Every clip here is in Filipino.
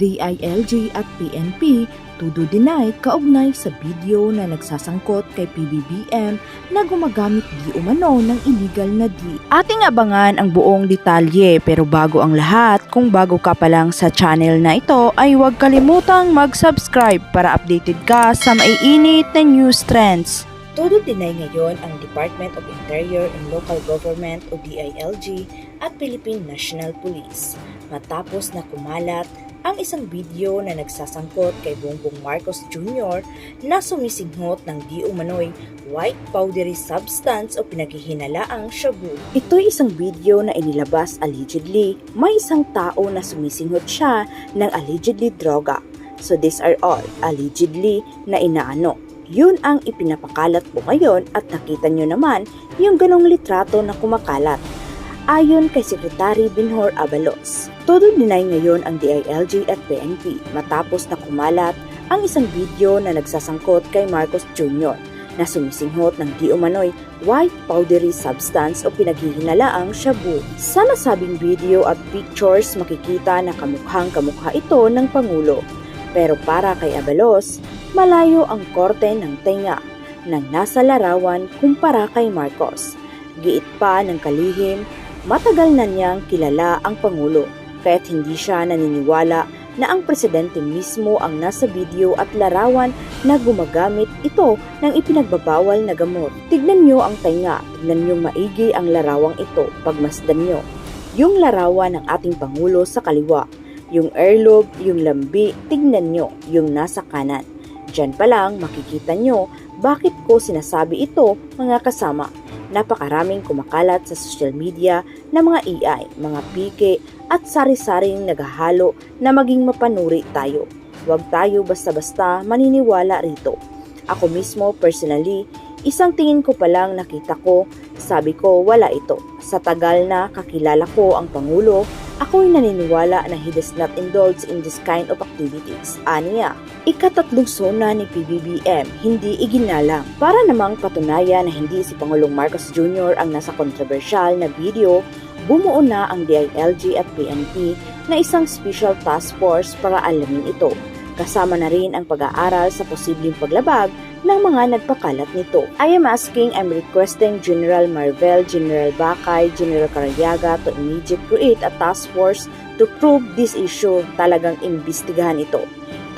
DILG at PNP todo-deny kaugnay sa video na nagsasangkot kay PBBM na gumagamit di umano ng illegal na di. Ating abangan ang buong detalye, pero bago ang lahat, kung bago ka pa lang sa channel na ito ay huwag kalimutang mag-subscribe para updated ka sa maiinit na news trends. Todo-deny ngayon ang Department of Interior and Local Government o DILG at Philippine National Police matapos na kumalat ang isang video na nagsasangkot kay Bongbong Marcos Jr. na sumisinghot ng di umano'y white powdery substance o pinaghihinalaang shabu. Ito'y isang video na inilabas allegedly. May isang tao na sumisinghot siya ng allegedly droga. So these are all allegedly na inaano. Yun ang ipinapakalat po ngayon at nakita nyo naman yung ganong litrato na kumakalat. Ayon kay Secretary Binhor Abalos, todo-deny ngayon ang DILG at PNP matapos na kumalat ang isang video na nagsasangkot kay Marcos Jr. na sumisinghot ng di umano'y white powdery substance o pinaghihinalaang shabu. Sa nasabing video at pictures makikita na kamukhang-kamukha ito ng Pangulo. Pero para kay Abalos, malayo ang korte ng tenga nang nasa larawan kumpara kay Marcos. Giit pa ng kalihim, matagal na niyang kilala ang Pangulo, kaya't hindi siya naniniwala na ang presidente mismo ang nasa video at larawan na gumagamit ito ng ipinagbabawal na gamot. Tignan niyo ang tenga, tignan niyo maigi ang larawang ito, pagmasdan niyo. Yung larawan ng ating Pangulo sa kaliwa, yung earlobe, yung lambi, tignan niyo yung nasa kanan. Diyan pa lang makikita niyo bakit ko sinasabi ito, mga kasama. Napakaraming kumakalat sa social media na mga AI, mga pike at sari-saring naghahalo na maging mapanuri tayo. Huwag tayo basta-basta maniniwala rito. Ako mismo personally, isang tingin ko pa lang nakita ko, sabi ko wala ito. Sa tagal na kakilala ko ang Pangulo, ako'y naniniwala na he does not indulge in this kind of activities. Aniya, ikatatlong sona ni PBBM, hindi iginalang. Para namang patunayan na hindi si Pangulong Marcos Jr. ang nasa kontrobersyal na video, bumuo na ang DILG at PNP na isang special task force para alamin ito. Kasama na rin ang pag-aaral sa posibleng paglabag ng mga nagpakalat nito. I am asking, I'm requesting General Marvel, General Bakay, General Carayaga to immediately create a task force to probe this issue. Talagang imbestigahan ito.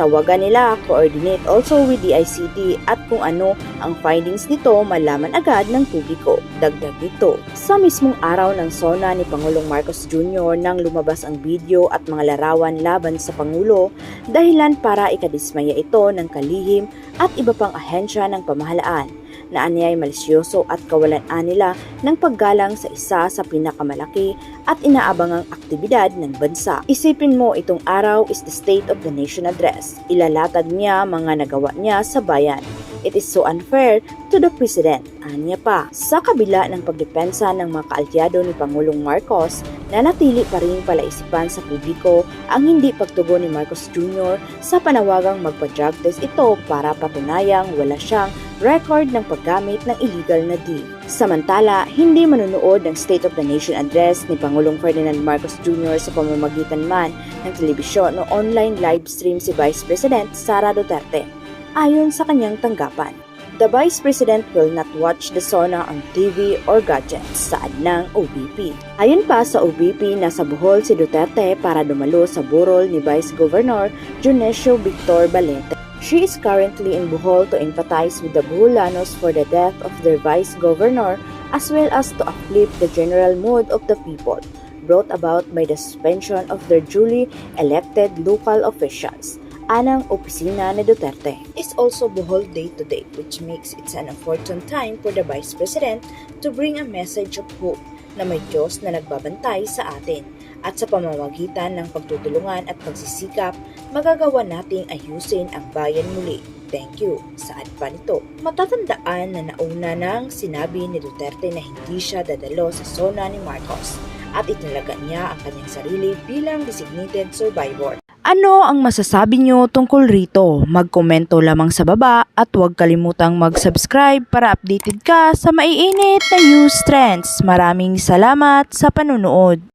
Tawagan nila, coordinate also with the ICT at kung ano ang findings nito malaman agad ng publiko. Dagdag nito, sa mismong araw ng SONA ni Pangulong Marcos Jr. nang lumabas ang video at mga larawan laban sa Pangulo, dahilan para ikadismaya ito ng kalihim at iba pang ahensya ng pamahalaan na anyay malisyoso at kawalan nila ng paggalang sa isa sa pinakamalaki at inaabangang aktibidad ng bansa. Isipin mo, itong araw is the State of the Nation Address. Ilalatag niya mga nagawa niya sa bayan. It is so unfair to the President. Anya pa, sa kabila ng pagdepensa ng mga kaalyado ni Pangulong Marcos, nanatili pa rin palaisipan sa publiko ang hindi pagtugon ni Marcos Jr. sa panawagang magpa-drug test ito para patunayang wala siyang record ng paggamit ng illegal na D. Samantala, hindi manunood ng State of the Nation Address ni Pangulong Ferdinand Marcos Jr. sa pamamagitan man ng telebisyon o online live stream si Vice President Sara Duterte. Ayon sa kanyang tanggapan, the Vice President will not watch the SONA on TV or gadgets, saad ng OBP. Ayon pa sa OBP, nasa Bohol si Duterte para dumalo sa burol ni Vice Governor Dionisio Victor Balete. She is currently in Bohol to empathize with the Boholanos for the death of their Vice Governor as well as to uplift the general mood of the people, brought about by the suspension of their duly elected local officials. Anang opisina ni Duterte. Is also Bohol Day today, which makes it an opportune time for the Vice President to bring a message of hope na may Diyos na nagbabantay sa atin at sa pamamagitan ng pagtutulungan at pagsisikap, magagawa nating ayusin ang bayan muli. Thank you. Saad pa nito, matatandaan na nauna nang sinabi ni Duterte na hindi siya dadalo sa SONA ni Marcos at italaga niya ang kanyang sarili bilang designated survivor. Ano ang masasabi nyo tungkol rito? Magkomento lamang sa baba at huwag kalimutang mag-subscribe para updated ka sa maiinit na news trends. Maraming salamat sa panunood.